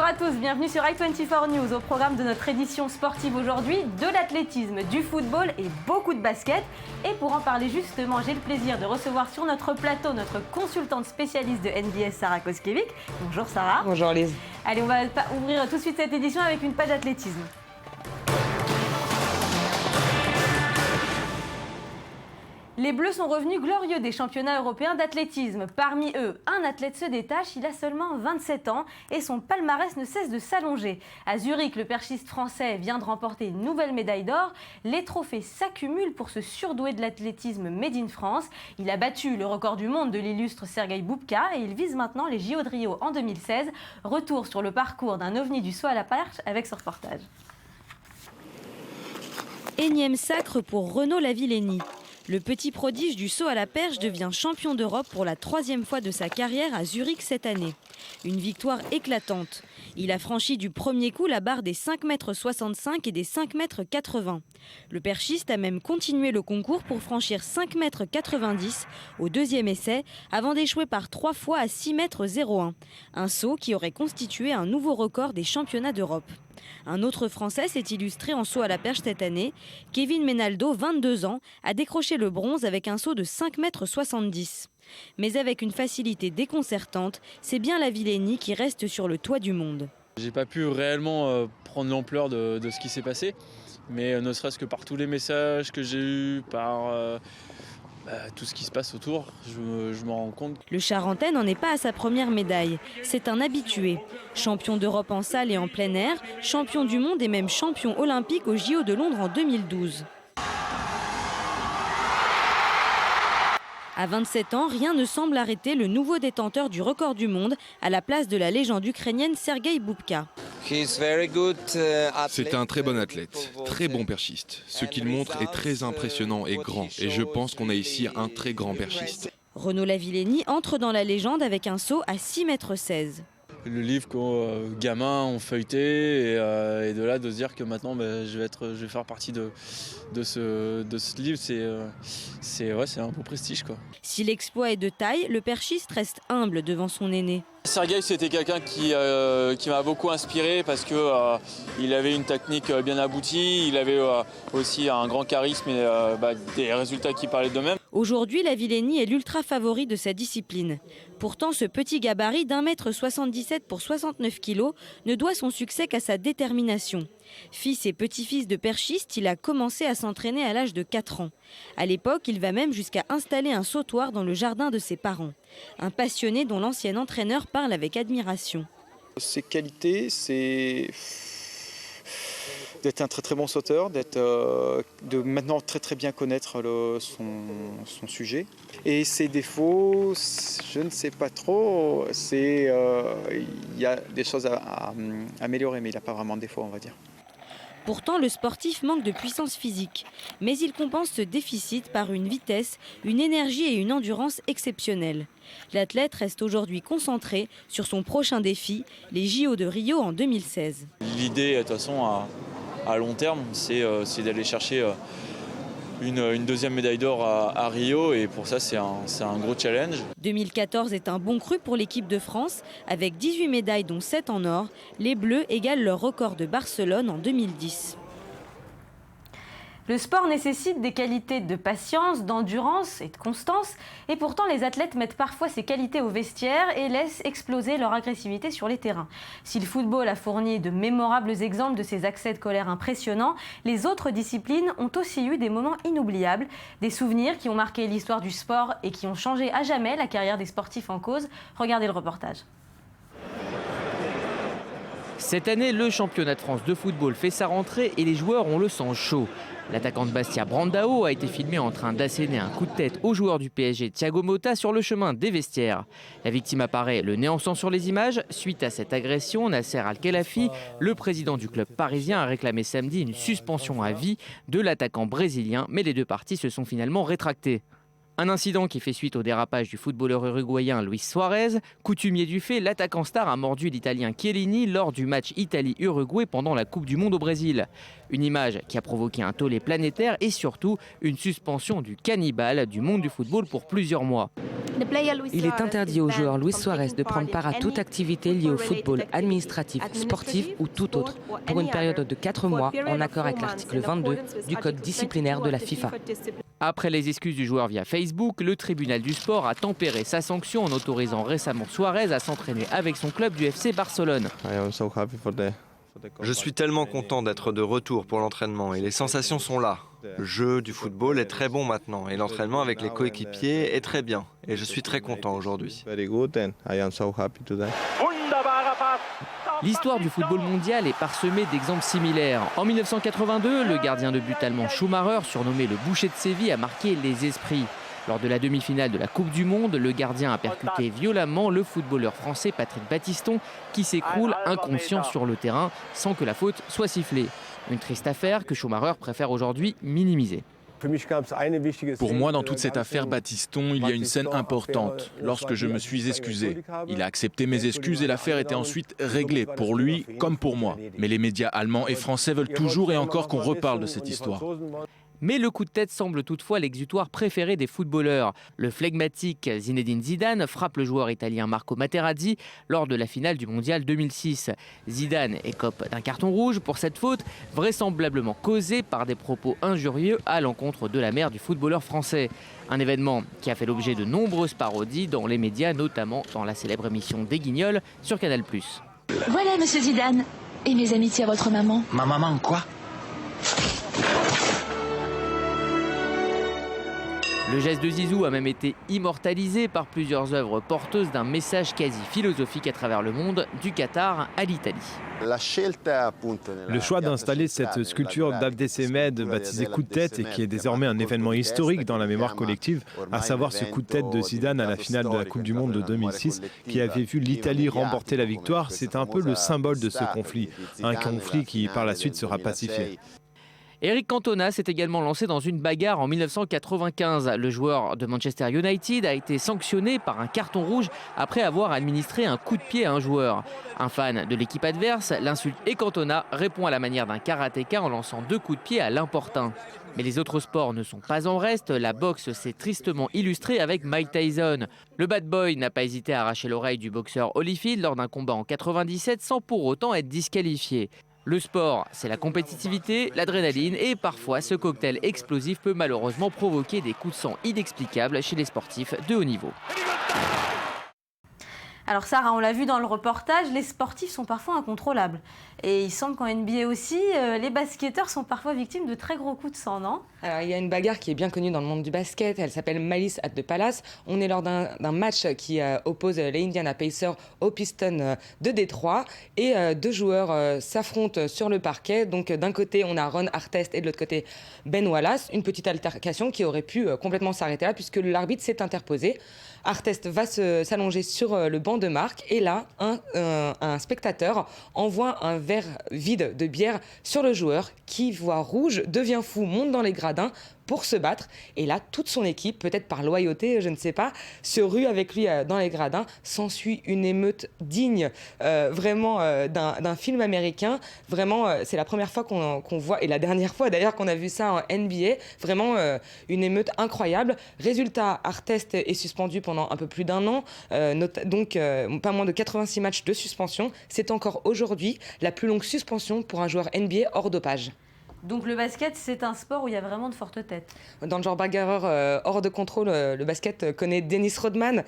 à tous, bienvenue sur i24 News. Au programme de notre édition sportive aujourd'hui, de l'athlétisme, du football et beaucoup de basket. Et pour en parler justement, j'ai le plaisir de recevoir sur notre plateau notre consultante spécialiste de NBS, Sarah Koskiewicz. Bonjour Sarah. Bonjour Lise. Allez, on va ouvrir tout de suite cette édition avec une page d'athlétisme. Les Bleus sont revenus glorieux des championnats européens d'athlétisme. Parmi eux, un athlète se détache, il a seulement 27 ans et son palmarès ne cesse de s'allonger. À Zurich, le perchiste français vient de remporter une nouvelle médaille d'or. Les trophées s'accumulent pour ce surdoué de l'athlétisme Made in France. Il a battu le record du monde de l'illustre Sergueï Boubka et il vise maintenant les JO de Rio en 2016. Retour sur le parcours d'un ovni du saut à la perche avec ce reportage. Énième sacre pour Renaud Lavillenie. Le petit prodige du saut à la perche devient champion d'Europe pour la 3e fois de sa carrière à Zurich cette année. Une victoire éclatante. Il a franchi du premier coup la barre des 5,65 m et des 5,80 m. Le perchiste a même continué le concours pour franchir 5,90 m au deuxième essai avant d'échouer par 3 fois à 6,01 m. Un saut qui aurait constitué un nouveau record des championnats d'Europe. Un autre Français s'est illustré en saut à la perche cette année. Kevin Menaldo, 22 ans, a décroché le bronze avec un saut de 5,70 m. Mais avec une facilité déconcertante, c'est bien Lavillenie qui reste sur le toit du monde. J'ai pas pu réellement prendre l'ampleur de ce qui s'est passé, mais ne serait-ce que par tous les messages que j'ai eus, par tout ce qui se passe autour, je m'en rends compte. Le Charentais n'en est pas à sa première médaille. C'est un habitué. Champion d'Europe en salle et en plein air, champion du monde et même champion olympique aux JO de Londres en 2012. À 27 ans, rien ne semble arrêter le nouveau détenteur du record du monde à la place de la légende ukrainienne Sergueï Boubka. C'est un très bon athlète, très bon perchiste. Ce qu'il montre est très impressionnant et grand. Et je pense qu'on a ici un très grand perchiste. Renaud Lavillenie entre dans la légende avec un saut à 6,16 m. Le livre qu'aux gamins ont feuilleté et de là de se dire que maintenant je vais faire partie de ce livre, c'est un beau prestige, quoi. Si l'exploit est de taille, le perchiste reste humble devant son aîné. Sergueï, c'était quelqu'un qui m'a beaucoup inspiré parce qu'il avait une technique bien aboutie, il avait aussi un grand charisme et des résultats qui parlaient d'eux-mêmes. Aujourd'hui, Lavillenie est l'ultra favori de sa discipline. Pourtant, ce petit gabarit d'1,77 m pour 69 kg ne doit son succès qu'à sa détermination. Fils et petit-fils de perchiste, il a commencé à s'entraîner à l'âge de 4 ans. À l'époque, il va même jusqu'à installer un sautoir dans le jardin de ses parents. Un passionné dont l'ancien entraîneur parle avec admiration. Ses qualités, c'est d'être un très très bon sauteur, de maintenant très bien connaître son sujet. Et ses défauts, je ne sais pas trop, il y a des choses à améliorer, mais il n'a pas vraiment de défauts, on va dire. Pourtant, le sportif manque de puissance physique. Mais il compense ce déficit par une vitesse, une énergie et une endurance exceptionnelles. L'athlète reste aujourd'hui concentré sur son prochain défi, les JO de Rio en 2016. L'idée, de toute façon, à long terme, c'est d'aller chercher une deuxième médaille d'or à Rio et pour ça c'est un gros challenge. 2014 est un bon cru pour l'équipe de France. Avec 18 médailles dont 7 en or, les Bleus égalent leur record de Barcelone en 2010. Le sport nécessite des qualités de patience, d'endurance et de constance. Et pourtant, les athlètes mettent parfois ces qualités au vestiaire et laissent exploser leur agressivité sur les terrains. Si le football a fourni de mémorables exemples de ces accès de colère impressionnants, les autres disciplines ont aussi eu des moments inoubliables. Des souvenirs qui ont marqué l'histoire du sport et qui ont changé à jamais la carrière des sportifs en cause. Regardez le reportage. Cette année, le championnat de France de football fait sa rentrée et les joueurs ont le sang chaud. L'attaquant de Bastia, Brandao, a été filmé en train d'asséner un coup de tête au joueur du PSG, Thiago Motta, sur le chemin des vestiaires. La victime apparaît le nez en sang sur les images. Suite à cette agression, Nasser Al-Khelaifi, le président du club parisien, a réclamé samedi une suspension à vie de l'attaquant brésilien, mais les deux parties se sont finalement rétractées. Un incident qui fait suite au dérapage du footballeur uruguayen Luis Suarez. Coutumier du fait, l'attaquant star a mordu l'Italien Chiellini lors du match Italie-Uruguay pendant la Coupe du Monde au Brésil. Une image qui a provoqué un tollé planétaire et surtout une suspension du cannibale du monde du football pour plusieurs mois. Il est interdit au joueur Luis Suarez de prendre part à toute activité liée au football administratif, sportif ou tout autre pour une période de 4 mois en accord avec l'article 22 du code disciplinaire de la FIFA. Après les excuses du joueur via Facebook, le tribunal du sport a tempéré sa sanction en autorisant récemment Suarez à s'entraîner avec son club du FC Barcelone. Je suis tellement content d'être de retour pour l'entraînement et les sensations sont là. Le jeu du football est très bon maintenant et l'entraînement avec les coéquipiers est très bien. Et je suis très content aujourd'hui. L'histoire du football mondial est parsemée d'exemples similaires. En 1982, le gardien de but allemand Schumacher, surnommé le boucher de Séville, a marqué les esprits. Lors de la demi-finale de la Coupe du Monde, le gardien a percuté violemment le footballeur français Patrick Battiston qui s'écroule inconscient sur le terrain sans que la faute soit sifflée. Une triste affaire que Schumacher préfère aujourd'hui minimiser. Pour moi, dans toute cette affaire Battiston, il y a une scène importante. Lorsque je me suis excusé, il a accepté mes excuses et l'affaire était ensuite réglée, pour lui comme pour moi. Mais les médias allemands et français veulent toujours et encore qu'on reparle de cette histoire. Mais le coup de tête semble toutefois l'exutoire préféré des footballeurs. Le flegmatique Zinedine Zidane frappe le joueur italien Marco Materazzi lors de la finale du Mondial 2006. Zidane écope d'un carton rouge pour cette faute, vraisemblablement causée par des propos injurieux à l'encontre de la mère du footballeur français. Un événement qui a fait l'objet de nombreuses parodies dans les médias, notamment dans la célèbre émission des Guignols sur Canal+. Voilà, monsieur Zidane. Et mes amitiés à votre maman. Ma maman, quoi ? Le geste de Zizou a même été immortalisé par plusieurs œuvres porteuses d'un message quasi philosophique à travers le monde, du Qatar à l'Italie. Le choix d'installer cette sculpture d'Abdessemed baptisée coup de tête et qui est désormais un événement historique dans la mémoire collective, à savoir ce coup de tête de Zidane à la finale de la Coupe du Monde de 2006 qui avait vu l'Italie remporter la victoire, c'est un peu le symbole de ce conflit, un conflit qui par la suite sera pacifié. Eric Cantona s'est également lancé dans une bagarre en 1995. Le joueur de Manchester United a été sanctionné par un carton rouge après avoir administré un coup de pied à un joueur. Un fan de l'équipe adverse l'insulte et Cantona répond à la manière d'un karatéka en lançant 2 coups de pied à l'importun. Mais les autres sports ne sont pas en reste. La boxe s'est tristement illustrée avec Mike Tyson. Le bad boy n'a pas hésité à arracher l'oreille du boxeur Holyfield lors d'un combat en 97 sans pour autant être disqualifié. Le sport, c'est la compétitivité, l'adrénaline et parfois ce cocktail explosif peut malheureusement provoquer des coups de sang inexplicables chez les sportifs de haut niveau. Alors Sarah, on l'a vu dans le reportage, les sportifs sont parfois incontrôlables. Et il semble qu'en NBA aussi, les basketteurs sont parfois victimes de très gros coups de sang, non ? Alors, il y a une bagarre qui est bien connue dans le monde du basket, elle s'appelle Malice at the Palace. On est lors d'un match qui oppose les Indiana Pacers aux Pistons de Détroit. Et 2 joueurs s'affrontent sur le parquet. Donc d'un côté, on a Ron Artest et de l'autre côté, Ben Wallace. Une petite altercation qui aurait pu complètement s'arrêter là puisque l'arbitre s'est interposé. Artest va s'allonger sur le banc de marque et là, un spectateur envoie un verre vide de bière sur le joueur qui voit rouge, devient fou, monte dans les gradins pour se battre. Et là, toute son équipe, peut-être par loyauté, je ne sais pas, se rue avec lui dans les gradins. S'ensuit une émeute digne vraiment d'un film américain. Vraiment, c'est la première fois qu'on voit, et la dernière fois d'ailleurs qu'on a vu ça en NBA. Vraiment une émeute incroyable. Résultat, Artest est suspendu pendant un peu plus d'1 an. Donc, pas moins de 86 matchs de suspension. C'est encore aujourd'hui la plus longue suspension pour un joueur NBA hors dopage. Donc le basket, c'est un sport où il y a vraiment de fortes têtes. Dans le genre bagarreur hors de contrôle, le basket connaît Dennis Rodman.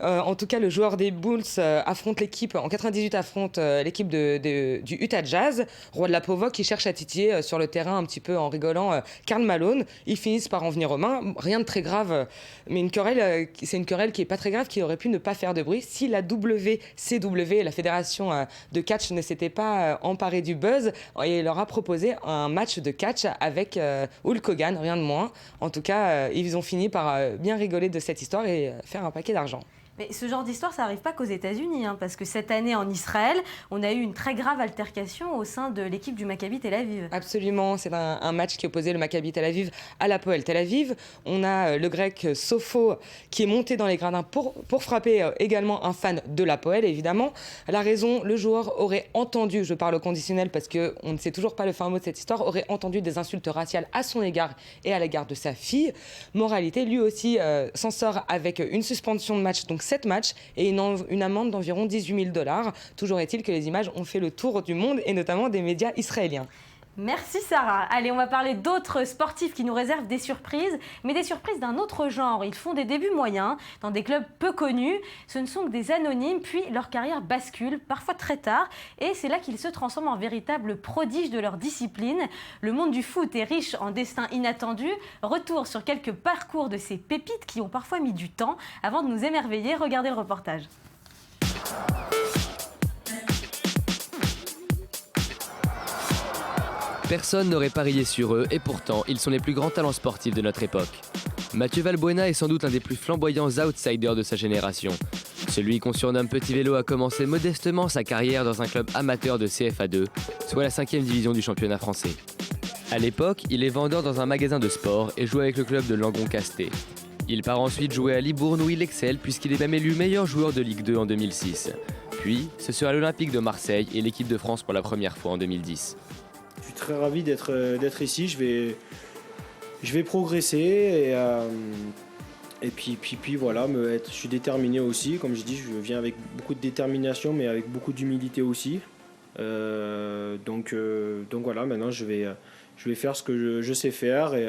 En tout cas, le joueur des Bulls affronte l'équipe, en 98 affronte l'équipe du Utah Jazz. Roi de la provoque qui cherche à titiller sur le terrain un petit peu en rigolant Karl Malone. Ils finissent par en venir aux mains. Rien de très grave, mais c'est une querelle qui n'est pas très grave, qui aurait pu ne pas faire de bruit si la WCW, la fédération de catch, ne s'était pas emparée du buzz et leur a proposé un match de catch avec Hulk Hogan, rien de moins. En tout cas, ils ont fini par bien rigoler de cette histoire et faire un paquet d'argent. Mais ce genre d'histoire, ça n'arrive pas qu'aux États-Unis, hein, parce que cette année en Israël, on a eu une très grave altercation au sein de l'équipe du Maccabi Tel Aviv. Absolument, c'est un match qui opposait le Maccabi Tel Aviv à l'Hapoel Tel Aviv. On a le grec Sofo qui est monté dans les gradins pour frapper également un fan de l'Hapoel, évidemment. La raison, le joueur aurait entendu, je parle au conditionnel parce qu'on ne sait toujours pas le fin mot de cette histoire, aurait entendu des insultes raciales à son égard et à l'égard de sa fille. Moralité, lui aussi s'en sort avec une suspension de match, donc 7 matchs, et une amende d'environ $18 000. Toujours est-il que les images ont fait le tour du monde et notamment des médias israéliens. Merci Sarah. Allez, on va parler d'autres sportifs qui nous réservent des surprises, mais des surprises d'un autre genre. Ils font des débuts moyens dans des clubs peu connus. Ce ne sont que des anonymes, puis leur carrière bascule, parfois très tard, et c'est là qu'ils se transforment en véritables prodiges de leur discipline. Le monde du foot est riche en destins inattendus. Retour sur quelques parcours de ces pépites qui ont parfois mis du temps avant de nous émerveiller. Regardez le reportage. Personne n'aurait parié sur eux et pourtant, ils sont les plus grands talents sportifs de notre époque. Mathieu Valbuena est sans doute l'un des plus flamboyants outsiders de sa génération. Celui qu'on surnomme Petit Vélo a commencé modestement sa carrière dans un club amateur de CFA2, soit la 5e division du championnat français. À l'époque, il est vendeur dans un magasin de sport et joue avec le club de Langon-Casté. Il part ensuite jouer à Libourne où il excelle puisqu'il est même élu meilleur joueur de Ligue 2 en 2006. Puis, ce sera l'Olympique de Marseille et l'équipe de France pour la première fois en 2010. Je suis très ravi d'être ici. Je vais progresser et puis voilà. Je suis déterminé aussi. Comme je dis, je viens avec beaucoup de détermination, mais avec beaucoup d'humilité aussi. Donc voilà. Maintenant, je vais faire ce que je sais faire et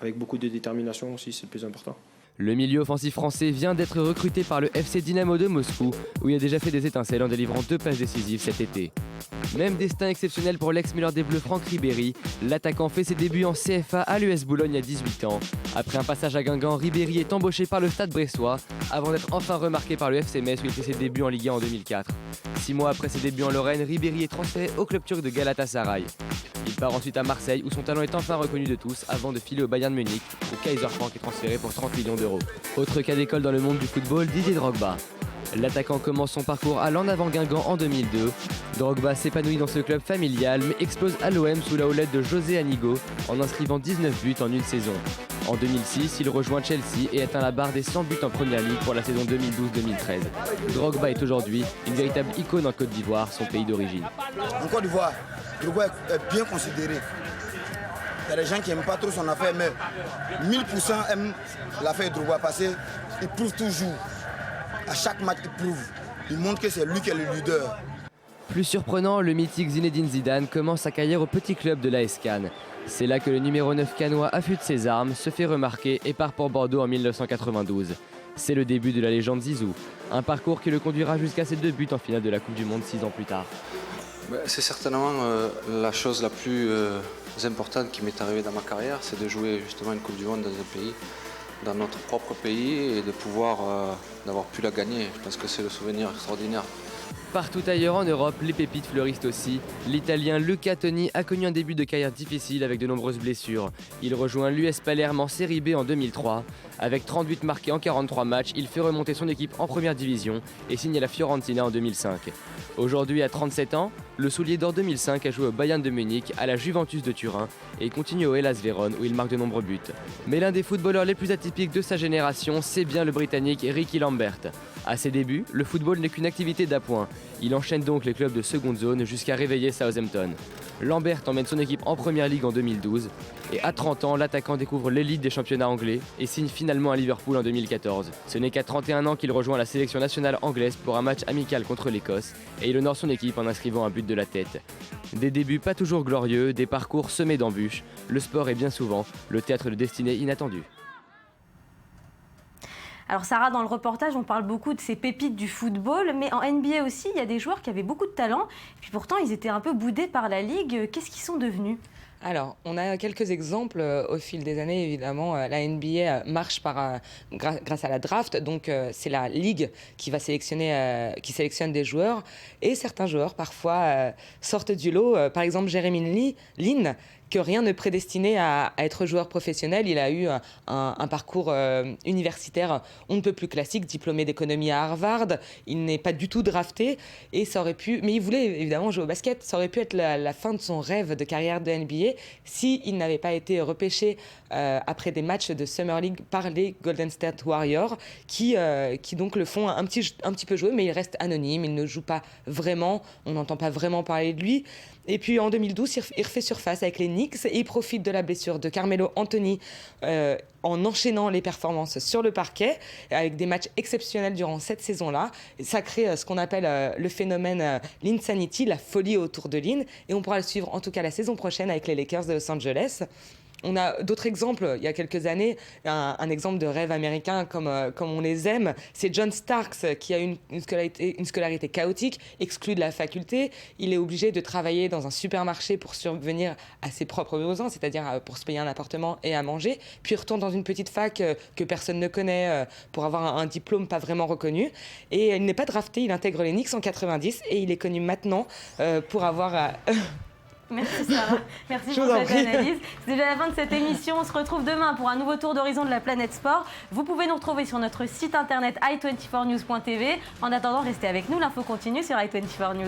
avec beaucoup de détermination aussi. C'est le plus important. Le milieu offensif français vient d'être recruté par le FC Dynamo de Moscou, où il a déjà fait des étincelles en délivrant 2 passes décisives cet été. Même destin exceptionnel pour l'ex-meilleur des Bleus Franck Ribéry, l'attaquant fait ses débuts en CFA à l'US Boulogne à 18 ans. Après un passage à Guingamp, Ribéry est embauché par le Stade Bressois, avant d'être enfin remarqué par le FC Metz où il fait ses débuts en Ligue 1 en 2004. 6 mois après ses débuts en Lorraine, Ribéry est transféré au club turc de Galatasaray. Il part ensuite à Marseille où son talent est enfin reconnu de tous avant de filer au Bayern Munich où Kaiser Frank est transféré pour 30 millions d'euros. Autre cas d'école dans le monde du football, Didier Drogba. L'attaquant commence son parcours à l'En Avant Guingamp en 2002. Drogba s'épanouit dans ce club familial mais explose à l'OM sous la houlette de José Anigo en inscrivant 19 buts en une saison. En 2006, il rejoint Chelsea et atteint la barre des 100 buts en première ligue pour la saison 2012-2013. Drogba est aujourd'hui une véritable icône en Côte d'Ivoire, son pays d'origine. En Côte d'Ivoire, Drogba est bien considéré. Il y a des gens qui n'aiment pas trop son affaire, mais 1000% aiment l'affaire Drogba parce qu'il prouve toujours. À chaque match, il prouve. Il montre que c'est lui qui est le leader. Plus surprenant, le mythique Zinedine Zidane commence sa carrière au petit club de l'AS Cannes. C'est là que le numéro 9 cannois affûte ses armes, se fait remarquer et part pour Bordeaux en 1992. C'est le début de la légende Zizou, un parcours qui le conduira jusqu'à ses 2 buts en finale de la Coupe du Monde 6 ans plus tard. C'est certainement la chose la plus importante qui m'est arrivée dans ma carrière, c'est de jouer justement une Coupe du Monde dans un pays, dans notre propre pays et de pouvoir d'avoir pu la gagner. Je pense que c'est le souvenir extraordinaire. Partout ailleurs en Europe, les pépites fleurissent aussi. L'Italien Luca Toni a connu un début de carrière difficile avec de nombreuses blessures. Il rejoint l'US Palerme en Série B en 2003. Avec 38 marqués en 43 matchs, il fait remonter son équipe en première division et signe à la Fiorentina en 2005. Aujourd'hui, à 37 ans, le soulier d'or 2005 a joué au Bayern de Munich, à la Juventus de Turin et continue au Hellas Vérone où il marque de nombreux buts. Mais l'un des footballeurs les plus atypiques de sa génération, c'est bien le Britannique Ricky Lambert. À ses débuts, le football n'est qu'une activité d'appoint. Il enchaîne donc les clubs de seconde zone jusqu'à réveiller Southampton. Lambert emmène son équipe en première ligue en 2012 et à 30 ans, l'attaquant découvre l'élite des championnats anglais et signe finalement à Liverpool en 2014. Ce n'est qu'à 31 ans qu'il rejoint la sélection nationale anglaise pour un match amical contre l'Écosse et il honore son équipe en inscrivant un but de la tête. Des débuts pas toujours glorieux, des parcours semés d'embûches, le sport est bien souvent le théâtre de destinées inattendues. Alors Sarah, dans le reportage, on parle beaucoup de ces pépites du football, mais en NBA aussi, il y a des joueurs qui avaient beaucoup de talent, et puis pourtant ils étaient un peu boudés par la Ligue. Qu'est-ce qu'ils sont devenus ? Alors, on a quelques exemples au fil des années, évidemment. La NBA marche grâce à la draft, donc c'est la ligue qui qui sélectionne des joueurs. Et certains joueurs, parfois, sortent du lot. Par exemple, Jeremy Lin, que rien ne prédestinait à être joueur professionnel. Il a eu un parcours universitaire on ne peut plus classique, diplômé d'économie à Harvard. Il n'est pas du tout drafté et ça aurait pu, mais il voulait évidemment jouer au basket. Ça aurait pu être la fin de son rêve de carrière de NBA s'il n'avait pas été repêché après des matchs de Summer League par les Golden State Warriors qui donc le font un petit peu jouer, mais il reste anonyme, il ne joue pas vraiment, on n'entend pas vraiment parler de lui. Et puis en 2012, il refait surface avec les Knicks et il profite de la blessure de Carmelo Anthony en enchaînant les performances sur le parquet avec des matchs exceptionnels durant cette saison-là. Ça crée ce qu'on appelle le phénomène l'Insanity, la folie autour de Lin. Et on pourra le suivre en tout cas la saison prochaine avec les Lakers de Los Angeles. On a d'autres exemples, il y a quelques années, un exemple de rêve américain comme on les aime, c'est John Starks qui a une scolarité chaotique, exclu de la faculté. Il est obligé de travailler dans un supermarché pour subvenir à ses propres besoins, c'est-à-dire pour se payer un appartement et à manger. Puis il retourne dans une petite fac que personne ne connaît pour avoir un diplôme pas vraiment reconnu. Et il n'est pas drafté, il intègre les Knicks en 90 et il est connu maintenant pour avoir... Merci Sarah, merci pour cette analyse. C'est déjà la fin de cette émission. On se retrouve demain pour un nouveau tour d'horizon de la planète sport. Vous pouvez nous retrouver sur notre site internet i24news.tv. En attendant, restez avec nous, l'info continue sur i24news.